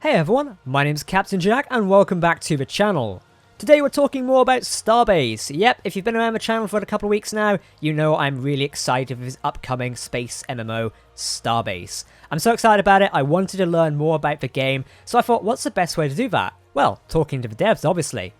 Hey everyone, my name's Captain Jack and welcome back to the channel. Today we're talking more about Starbase. Yep, if you've been around the channel for a couple of weeks now, you know I'm really excited for this upcoming space MMO, Starbase. I'm so excited about it, I wanted to learn more about the game, so I thought what's the best way to do that? Well, talking to the devs obviously.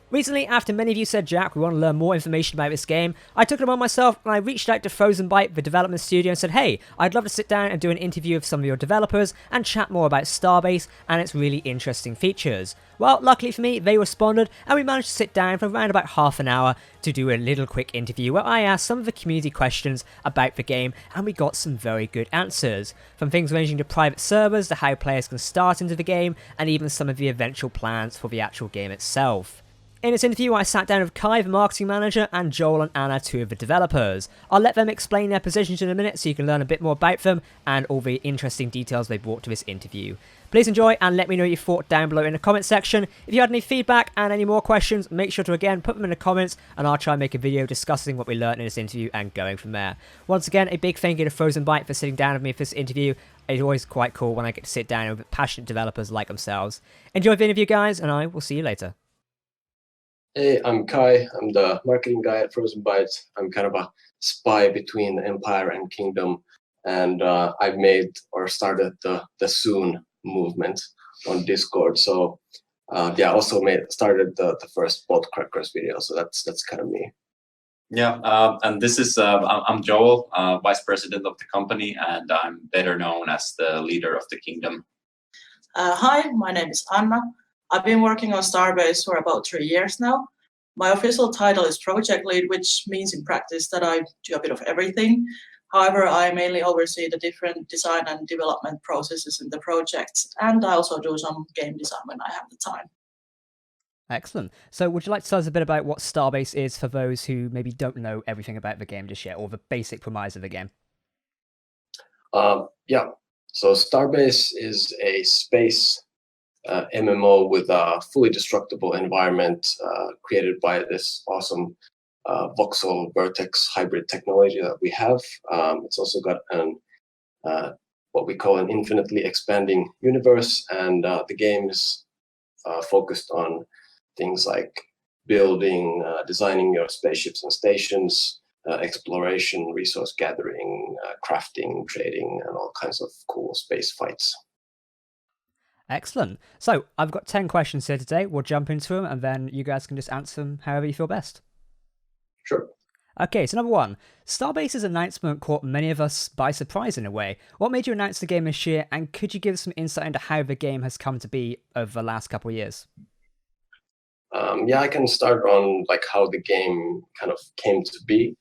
Recently, after many of you said, Jack, we want to learn more information about this game, I took it upon myself and I reached out to Frozen Byte, the development studio, and said, hey, I'd love to sit down and do an interview with some of your developers and chat more about Starbase and its really interesting features. Well, luckily for me, they responded and we managed to sit down for around about half an hour to do a little quick interview where I asked some of the community questions about the game and we got some very good answers. From things ranging to private servers, to how players can start into the game, and even some of the eventual plans for the actual game itself. In this interview, I sat down with Kai, the marketing manager, and Joel and Anna, two of the developers. I'll let them explain their positions in a minute so you can learn a bit more about them and all the interesting details they brought to this interview. Please enjoy and let me know what you thought down below in the comment section. If you had any feedback and any more questions, make sure to again put them in the comments and I'll try and make a video discussing what we learned in this interview and going from there. Once again, a big thank you to Frozen Byte for sitting down with me for this interview. It's always quite cool when I get to sit down with passionate developers like themselves. Enjoy the interview, guys, and I will see you later. Hey, I'm Kai. I'm the marketing guy at Frozen Byte. I'm kind of a spy between Empire and Kingdom, and I've made or started the Soon movement on Discord. So yeah, also started the first Bolt Crackers video. So that's kind of me. Yeah, and this is I'm Joel, vice president of the company, and I'm better known as the leader of the kingdom. Hi, my name is Anna. I've been working on Starbase for about 3 years now. My official title is project lead, which means in practice that I do a bit of everything. However, I mainly oversee the different design and development processes in the projects, and I also do some game design when I have the time. Excellent. So would you like to tell us a bit about what Starbase is for those who maybe don't know everything about the game just yet, or the basic premise of the game? Yeah, so Starbase is a space MMO with a fully destructible environment created by this awesome voxel vertex hybrid technology that we have. It's also got an what we call an infinitely expanding universe, and the game is focused on things like building, designing your spaceships and stations, exploration, resource gathering, crafting, trading, and all kinds of cool space fights. Excellent. So I've got 10 questions here today. We'll jump into them and then you guys can just answer them however you feel best. Sure. Okay, so number one, Starbase's announcement caught many of us by surprise in a way. What made you announce the game this year, and could you give some insight into how the game has come to be over the last couple of years? Yeah, I can start on like how the game kind of came to be.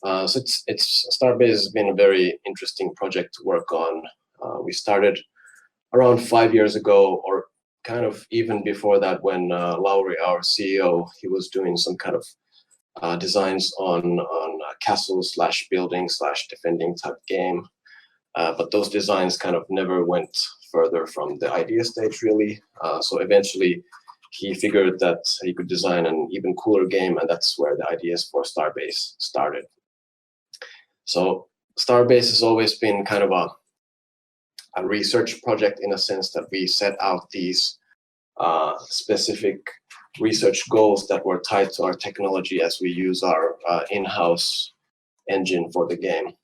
So Starbase has been a very interesting project to work on. We started around 5 years ago, or kind of even before that, when Lowry, our CEO, he was doing some kind of designs on castle / building / defending type game. But those designs kind of never went further from the idea stage, really. So eventually he figured that he could design an even cooler game, and that's where the ideas for Starbase started. So Starbase has always been kind of a research project, in a sense that we set out these specific research goals that were tied to our technology as we use our in-house engine for the game.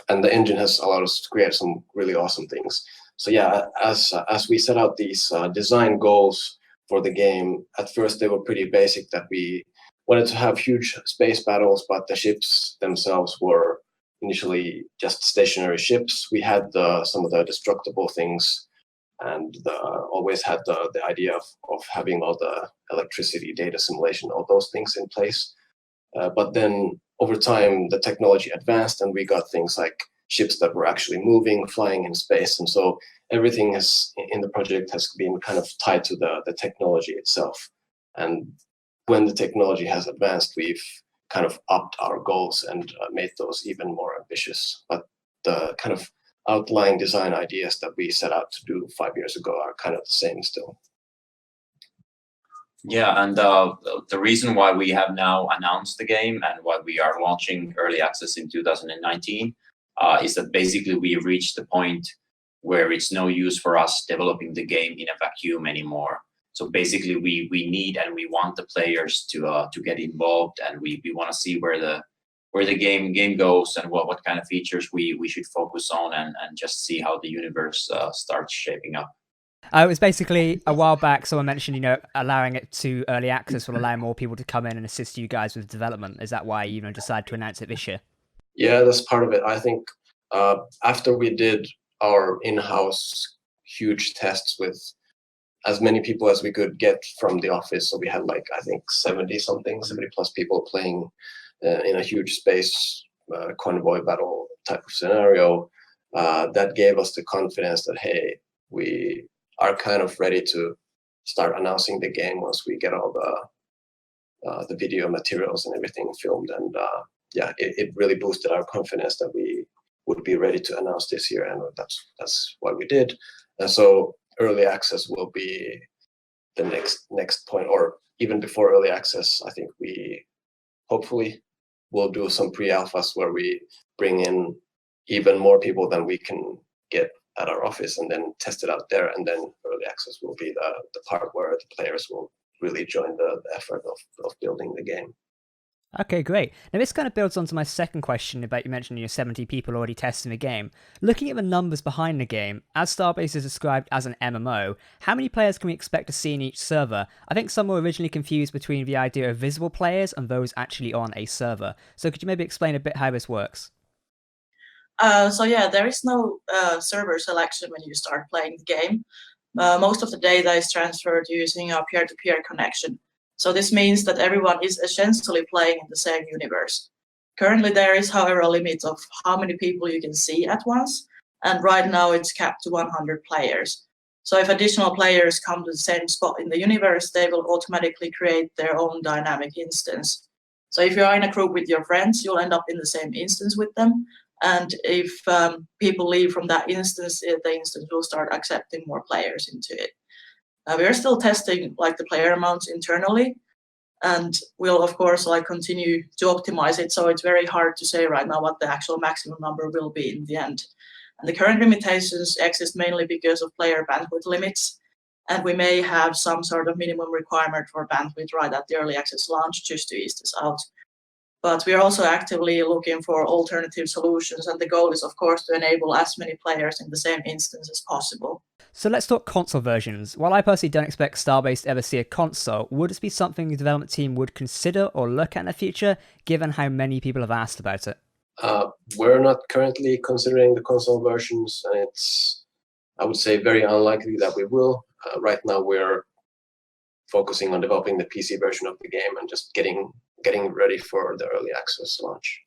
And the engine has allowed us to create some really awesome things. So yeah, as we set out these design goals for the game, at first they were pretty basic, that we wanted to have huge space battles, but the ships themselves were initially just stationary ships. We had some of the destructible things, and always had the idea of having all the electricity, data simulation, all those things in place. But then over time, the technology advanced, and we got things like ships that were actually moving, flying in space. And so everything in the project has been kind of tied to the technology itself. And when the technology has advanced, we've kind of upped our goals and made those even more ambitious. But the kind of outlying design ideas that we set out to do 5 years ago are kind of the same still. Yeah, and the reason why we have now announced the game and why we are launching early access in 2019 is that basically we reached the point where it's no use for us developing the game in a vacuum anymore. So basically, we need and we want the players to get involved, and we want to see where the game goes and what kind of features we should focus on, and just see how the universe starts shaping up. It was basically a while back, someone mentioned, allowing it to early access will allow more people to come in and assist you guys with development. Is that why you decided to announce it this year? Yeah, that's part of it. I think after we did our in-house huge tests with as many people as we could get from the office, so we had I think 70 plus people playing in a huge space convoy battle type of scenario. That gave us the confidence that, hey, we are kind of ready to start announcing the game once we get all the video materials and everything filmed. And it really boosted our confidence that we would be ready to announce this year, and that's what we did. And so early access will be the next point, or even before early access. I think we hopefully will do some pre-alphas where we bring in even more people than we can get at our office, and then test it out there. And then early access will be the part where the players will really join the effort of building the game. Okay, great. Now this kind of builds onto my second question about, you mentioned 70 people already testing the game. Looking at the numbers behind the game, as Starbase is described as an MMO, how many players can we expect to see in each server? I think some were originally confused between the idea of visible players and those actually on a server. So could you maybe explain a bit how this works? There is no server selection when you start playing the game. Most of the data is transferred using a peer-to-peer connection. So this means that everyone is essentially playing in the same universe. Currently, there is, however, a limit of how many people you can see at once, and right now it's capped to 100 players. So if additional players come to the same spot in the universe, they will automatically create their own dynamic instance. So if you're in a group with your friends, you'll end up in the same instance with them. And if people leave from that instance, the instance will start accepting more players into it. We are still testing the player amounts internally, and we'll of course continue to optimize it. So it's very hard to say right now what the actual maximum number will be in the end. And the current limitations exist mainly because of player bandwidth limits, and we may have some sort of minimum requirement for bandwidth right at the early access launch just to ease this out. But we are also actively looking for alternative solutions, and the goal is, of course, to enable as many players in the same instance as possible. So let's talk console versions. While I personally don't expect Starbase to ever see a console, would this be something the development team would consider or look at in the future, given how many people have asked about it? We're not currently considering the console versions, and it's, I would say, very unlikely that we will. Right now, we're focusing on developing the PC version of the game and just getting ready for the early access launch.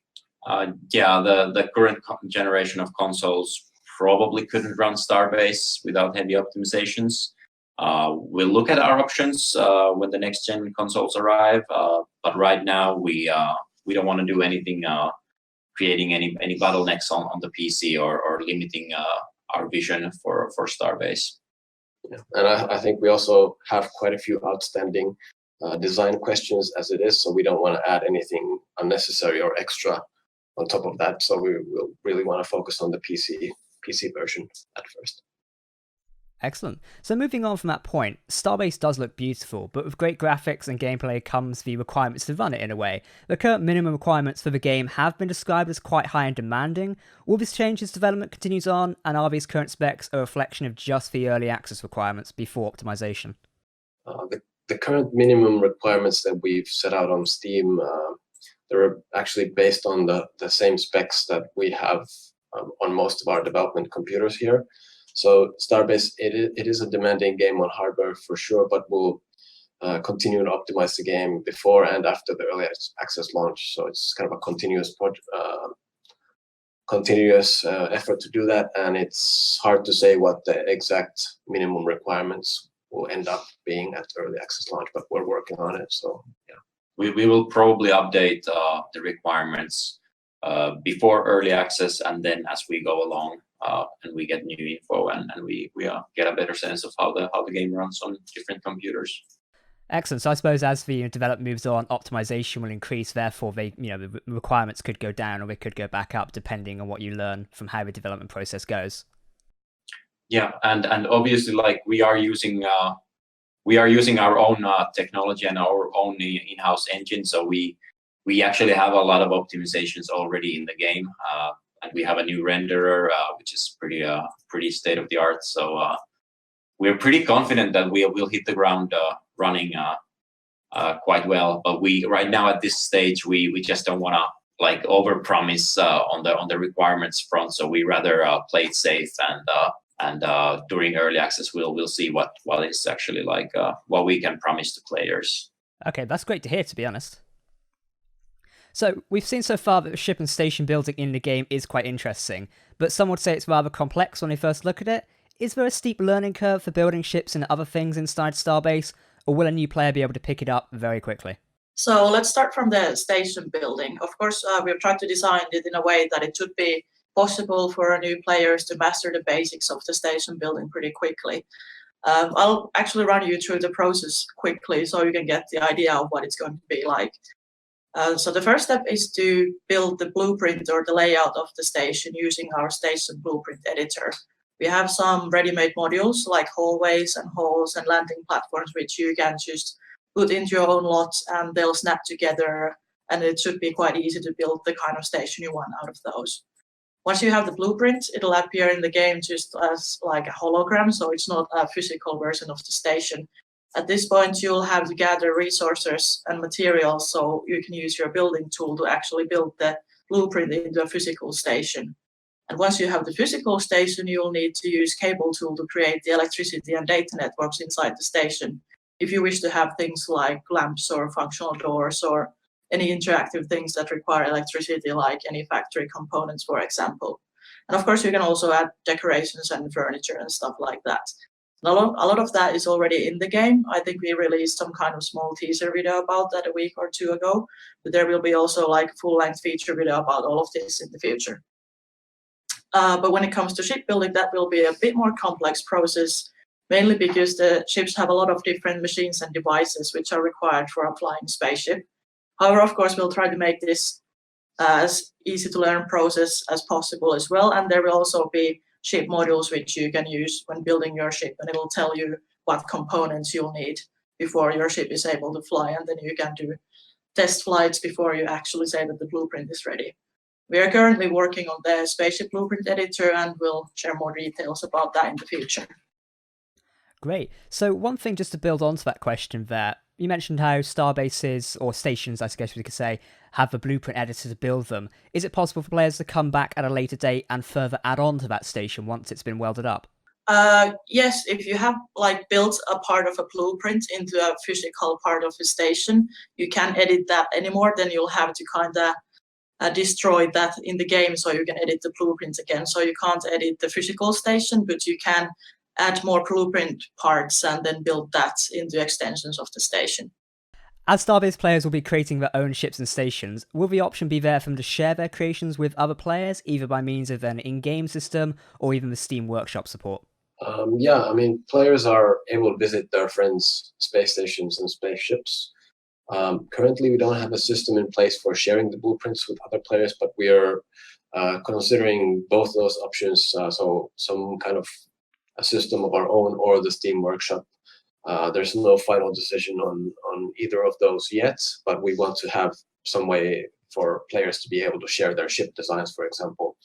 The current generation of consoles probably couldn't run Starbase without heavy optimizations. We'll look at our options when the next gen consoles arrive, but right now we don't want to do anything creating any bottlenecks on the PC or limiting our vision for Starbase. Yeah. And I think we also have quite a few outstanding design questions as it is, so we don't want to add anything unnecessary or extra on top of that. So we will really want to focus on the PC version at first. Excellent. So moving on from that point, Starbase does look beautiful, but with great graphics and gameplay comes the requirements to run it in a way. The current minimum requirements for the game have been described as quite high and demanding. Will this change as development continues on, and are these current specs a reflection of just the early access requirements before optimization? The current minimum requirements that we've set out on Steam, they're actually based on the same specs that we have on most of our development computers here. So Starbase, it is a demanding game on hardware for sure, but we'll continue to optimize the game before and after the early access launch. So it's kind of a continuous effort to do that, and it's hard to say what the exact minimum requirements will end up being at early access launch, but we're working on it. So yeah, we will probably update the requirements before early access, and then as we go along and we get new info and we get a better sense of how the game runs on different computers. Excellent. So I suppose as the development moves on, optimization will increase. Therefore, the requirements could go down or they could go back up depending on what you learn from how the development process goes. Yeah, and obviously, like we are using our own technology and our own in-house engine, so we actually have a lot of optimizations already in the game, and we have a new renderer which is pretty state of the art. So we're pretty confident that we will hit the ground running quite well. But we right now at this stage we just don't want to like overpromise on the requirements front. So we rather play it safe, and during early access we'll see what is actually like what we can promise to players. Okay, that's great to hear, to be honest. So we've seen so far that the ship and station building in the game is quite interesting, but some would say it's rather complex when they first look at it. Is there a steep learning curve for building ships and other things inside Starbase, or will a new player be able to pick it up very quickly? So let's start from the station building. Of course, we've tried to design it in a way that it should be possible for new players to master the basics of the station building pretty quickly. I'll actually run you through the process quickly so you can get the idea of what it's going to be like. So the first step is to build the blueprint or the layout of the station using our station blueprint editor. We have some ready-made modules like hallways and halls and landing platforms, which you can just put into your own lots and they'll snap together, and it should be quite easy to build the kind of station you want out of those. Once you have the blueprint, it'll appear in the game just as like a hologram, so it's not a physical version of the station. At this point, you'll have to gather resources and materials so you can use your building tool to actually build the blueprint into a physical station. And once you have the physical station, you'll need to use cable tool to create the electricity and data networks inside the station. If you wish to have things like lamps or functional doors or any interactive things that require electricity, like any factory components, for example. And of course, you can also add decorations and furniture and stuff like that. A lot of that is already in the game. I think we released some kind of small teaser video about that a week or two ago, but there will be also like a full-length feature video about all of this in the future. But when it comes to shipbuilding, that will be a bit more complex process, mainly because the ships have a lot of different machines and devices which are required for a flying spaceship. However, of course, we'll try to make this as easy to learn process as possible as well. And there will also be ship modules which you can use when building your ship, and it will tell you what components you'll need before your ship is able to fly, and then you can do test flights before you actually say that the blueprint is ready. We are currently working on the spaceship blueprint editor, and we'll share more details about that in the future. Great. So one thing just to build on to that question there, you mentioned how Starbases, or stations I guess we could say, have a blueprint editor to build them. Is it possible for players to come back at a later date and further add on to that station once it's been welded up? Yes, if you have like built a part of a blueprint into a physical part of a station, you can edit that anymore. Then you'll have to kind of destroy that in the game so you can edit the blueprint again. So you can't edit the physical station, but you can add more blueprint parts and then build that into extensions of the station. As Starbase players will be creating their own ships and stations, will the option be there for them to share their creations with other players, either by means of an in-game system or even the Steam Workshop support? Yeah, I mean, players are able to visit their friends' space stations and spaceships. Currently, we don't have a system in place for sharing the blueprints with other players, but we are considering both those options, so some kind of a system of our own or the Steam Workshop. There's no final decision on either of those yet, but we want to have some way for players to be able to share their ship designs, for example.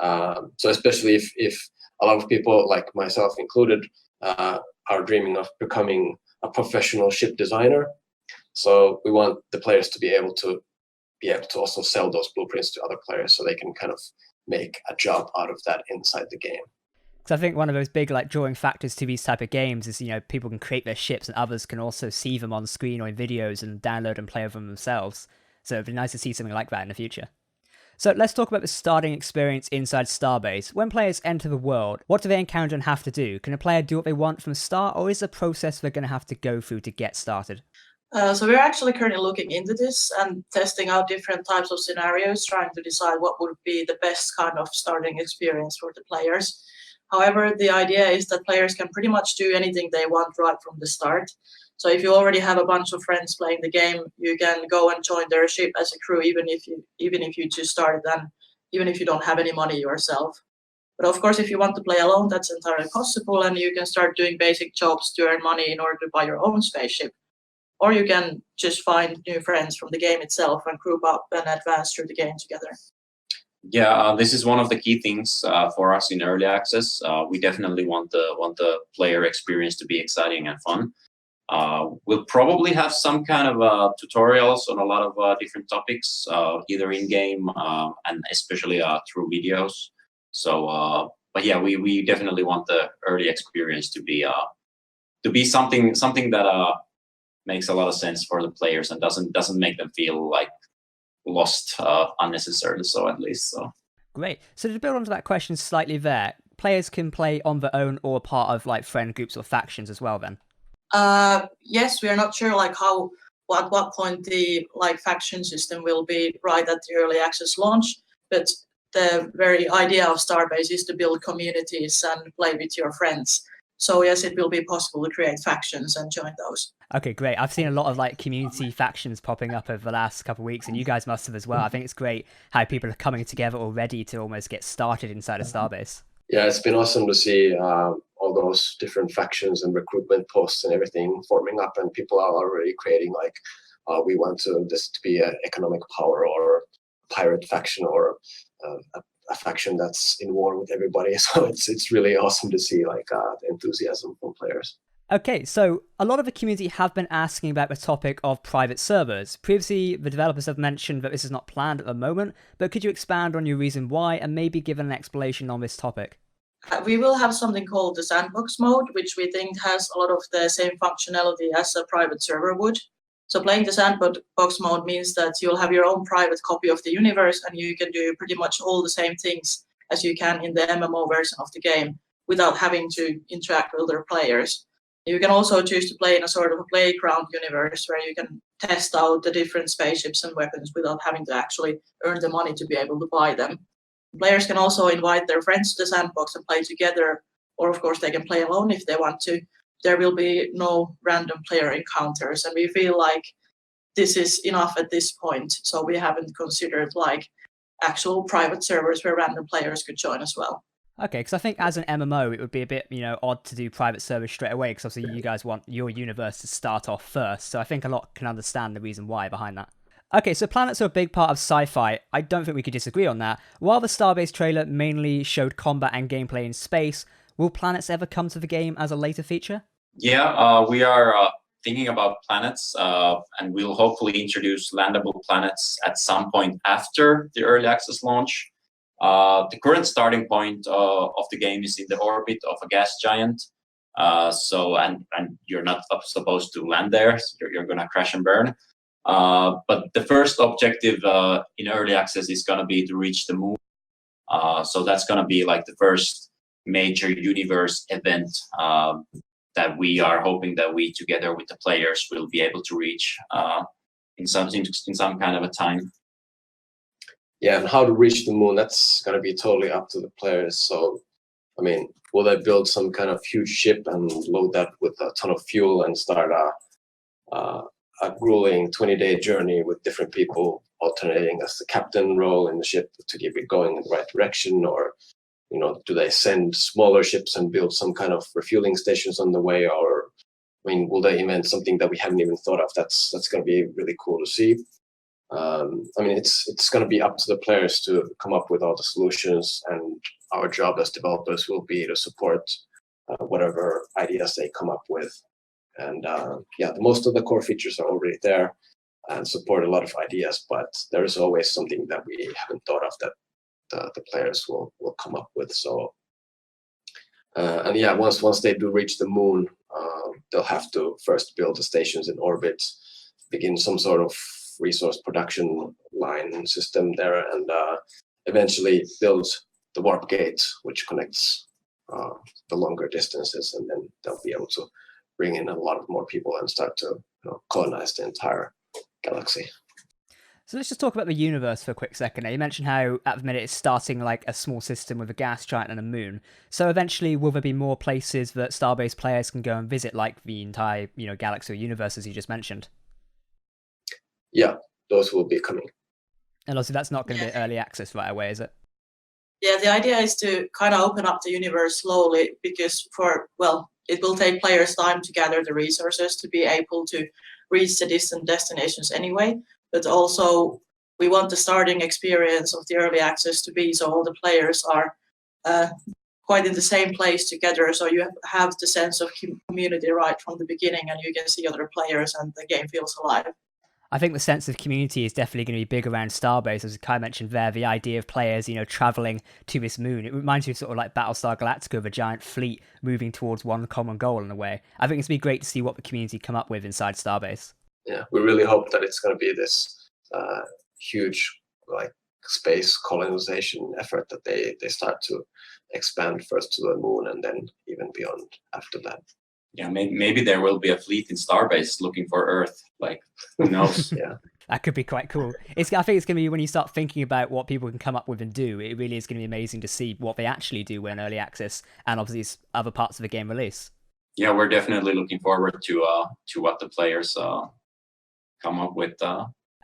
So especially if a lot of people, like myself included, are dreaming of becoming a professional ship designer. So we want the players to be able to also sell those blueprints to other players so they can kind of make a job out of that inside the game. Because I think one of those big drawing factors to these type of games is, people can create their ships and others can also see them on screen or in videos and download and play with them themselves. So it'd be nice to see something like that in the future. So let's talk about the starting experience inside Starbase. When players enter the world, what do they encounter and have to do? Can a player do what they want from the start, or is there a process they're going to have to go through to get started? So we're actually currently looking into this and testing out different types of scenarios, trying to decide what would be the best kind of starting experience for the players. However, the idea is that players can pretty much do anything they want right from the start. So if you already have a bunch of friends playing the game, you can go and join their ship as a crew, even if you just started and even if you don't have any money yourself. But of course, if you want to play alone, that's entirely possible, and you can start doing basic jobs to earn money in order to buy your own spaceship. Or you can just find new friends from the game itself and group up and advance through the game together. Yeah, this is one of the key things for us in early access. We definitely want the player experience to be exciting and fun. We'll probably have some kind of tutorials on a lot of different topics, either in game and especially through videos. So, but yeah, we definitely want the early experience to be something that makes a lot of sense for the players and doesn't make them feel like lost unnecessarily. So at least so. Great. So to build onto that question slightly, there, players can play on their own or part of like friend groups or factions as well. Then. Yes, we are not sure like at what point the like faction system will be right at the early access launch, but the very idea of Starbase is to build communities and play with your friends. So yes, it will be possible to create factions and join those. Okay, great. I've seen a lot of like community factions popping up over the last couple of weeks, and you guys must have as well. I think it's great how people are coming together already to almost get started inside of Starbase. Yeah, it's been awesome to see all those different factions and recruitment posts and everything forming up, and people are already creating like, we want this to be an economic power or pirate faction or a faction that's in war with everybody. So it's really awesome to see like the enthusiasm from players. Okay, so a lot of the community have been asking about the topic of private servers. Previously, the developers have mentioned that this is not planned at the moment, but could you expand on your reason why and maybe give an explanation on this topic? We will have something called the Sandbox mode, which we think has a lot of the same functionality as a private server would. So playing the Sandbox mode means that you'll have your own private copy of the universe and you can do pretty much all the same things as you can in the MMO version of the game without having to interact with other players. You can also choose to play in a sort of a playground universe where you can test out the different spaceships and weapons without having to actually earn the money to be able to buy them. Players can also invite their friends to the Sandbox and play together, or of course they can play alone if they want to. There will be no random player encounters, and we feel like this is enough at this point, so we haven't considered like actual private servers where random players could join as well. Okay, because I think as an MMO, it would be a bit, odd to do private servers straight away, because obviously you guys want your universe to start off first, so I think a lot can understand the reason why behind that. Okay, so planets are a big part of sci-fi. I don't think we could disagree on that. While the Starbase trailer mainly showed combat and gameplay in space, will planets ever come to the game as a later feature? Yeah, we are thinking about planets, and we'll hopefully introduce landable planets at some point after the early access launch. The current starting point of the game is in the orbit of a gas giant. And you're not supposed to land there. So you're gonna crash and burn. But the first objective in early access is gonna be to reach the moon. So that's gonna be like the first major universe event that we are hoping that we, together with the players, will be able to reach in some kind of a time. Yeah, and how to reach the moon, that's going to be totally up to the players. So, I mean, will they build some kind of huge ship and load that with a ton of fuel and start a grueling 20-day journey with different people alternating as the captain role in the ship to keep it going in the right direction? Or, do they send smaller ships and build some kind of refueling stations on the way? Or, I mean, will they invent something that we haven't even thought of? That's going to be really cool to see. I mean, it's going to be up to the players to come up with all the solutions, and our job as developers will be to support whatever ideas they come up with. And most of the core features are already there and support a lot of ideas, but there is always something that we haven't thought of that the players will come up with. So, once they do reach the moon, they'll have to first build the stations in orbit, begin some sort of resource production line system there, and eventually build the warp gate, which connects the longer distances, and then they'll be able to bring in a lot of more people and start to colonize the entire galaxy. So let's just talk about the universe for a quick second. Now, you mentioned how at the minute it's starting like a small system with a gas giant and a moon. So eventually, will there be more places that Starbase players can go and visit, like the entire galaxy or universe as you just mentioned? Yeah, those will be coming. And obviously that's not going to be early access right away, is it? Yeah, the idea is to kind of open up the universe slowly because it will take players time to gather the resources to be able to reach the distant destinations anyway. But also, we want the starting experience of the early access to be so all the players are quite in the same place together. So you have the sense of community right from the beginning, and you can see other players, and the game feels alive. I think the sense of community is definitely going to be big around Starbase, as Kai mentioned there, the idea of players, traveling to this moon. It reminds me of sort of like Battlestar Galactica, of a giant fleet moving towards one common goal in a way. I think it's going to be great to see what the community come up with inside Starbase. Yeah, we really hope that it's going to be this huge space colonization effort that they start to expand first to the moon and then even beyond after that. Yeah, maybe there will be a fleet in Starbase looking for Earth. Who knows? Yeah, that could be quite cool. I think it's going to be, when you start thinking about what people can come up with and do, it really is going to be amazing to see what they actually do when early access and obviously other parts of the game release. Yeah, we're definitely looking forward to what the players come up with.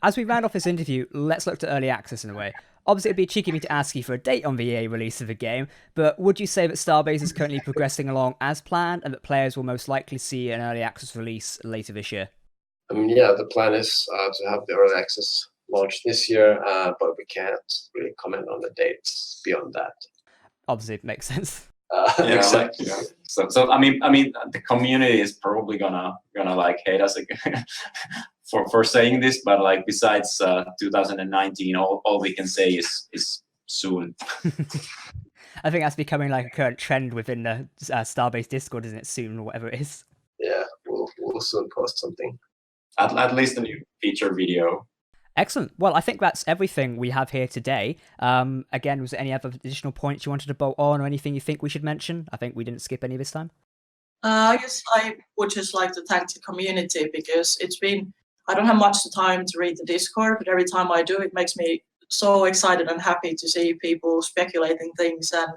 As we round off this interview, let's look to early access in a way. Obviously, it'd be cheeky of me to ask you for a date on the EA release of the game, but would you say that Starbase is currently progressing along as planned and that players will most likely see an early access release later this year? Yeah, the plan is to have the early access launch this year, but we can't really comment on the dates beyond that. Obviously, it makes sense. Exactly. So I mean, the community is probably gonna hate us again for saying this, but besides 2019, all we can say is soon. I think that's becoming a current trend within the Starbase Discord, isn't it? Soon, or whatever it is. Yeah, we'll soon post something. At least a new feature video. Excellent. Well, I think that's everything we have here today. Again, was there any other additional points you wanted to bolt on or anything you think we should mention? I think we didn't skip any this time. I guess I would just like to thank the community because I don't have much time to read the Discord, but every time I do, it makes me so excited and happy to see people speculating things and,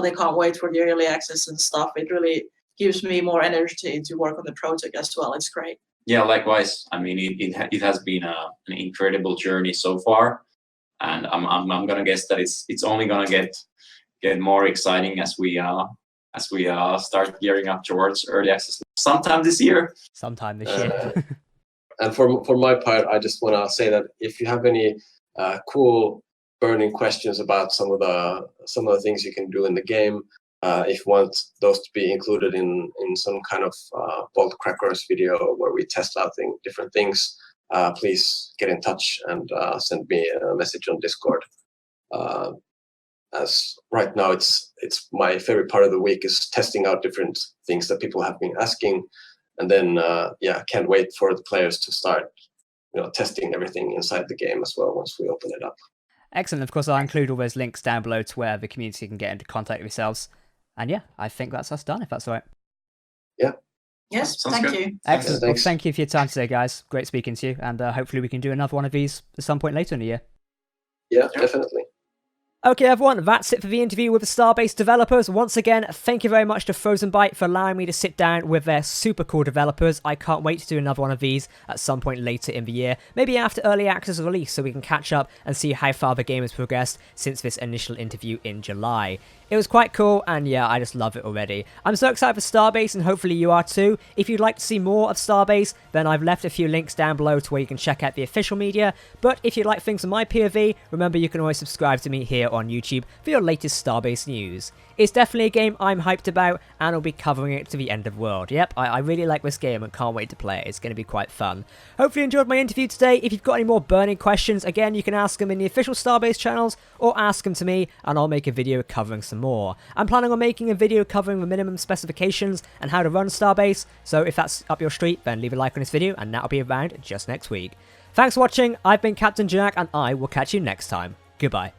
they can't wait for the early access and stuff. It really gives me more energy to work on the project as well. It's great. Yeah, likewise. I mean, it has been an incredible journey so far, and I'm gonna guess that it's only gonna get more exciting as we start gearing up towards early access sometime this year. Sometime this year. And for my part, I just want to say that if you have any cool burning questions about some of the things you can do in the game, if you want those to be included in some kind of Bolt Crackers video where we test out different things, please get in touch and send me a message on Discord. As right now, it's my favorite part of the week is testing out different things that people have been asking, and then can't wait for the players to start testing everything inside the game as well once we open it up. Excellent. Of course, I'll include all those links down below to where the community can get into contact with yourselves. And yeah, I think that's us done, if that's all right. Yeah. Yes, Sounds thank good. you. Excellent. Yeah, well, thank you for your time today, guys. Great speaking to you. And hopefully we can do another one of these at some point later in the year. Yeah, definitely. Okay, everyone, that's it for the interview with the Starbase developers. Once again, thank you very much to Frozen Byte for allowing me to sit down with their super cool developers. I can't wait to do another one of these at some point later in the year, maybe after early access release, so we can catch up and see how far the game has progressed since this initial interview in July. It was quite cool, and yeah, I just love it already. I'm so excited for Starbase, and hopefully you are too. If you'd like to see more of Starbase, then I've left a few links down below to where you can check out the official media. But if you like things on my POV, remember you can always subscribe to me here on YouTube for your latest Starbase news. It's definitely a game I'm hyped about, and I'll be covering it to the end of the world. Yep, I really like this game and can't wait to play it. It's going to be quite fun. Hopefully you enjoyed my interview today. If you've got any more burning questions, again, you can ask them in the official Starbase channels, or ask them to me, and I'll make a video covering some more. I'm planning on making a video covering the minimum specifications and how to run Starbase, so if that's up your street, then leave a like on this video, and that'll be around just next week. Thanks for watching, I've been Captain Jack, and I will catch you next time. Goodbye.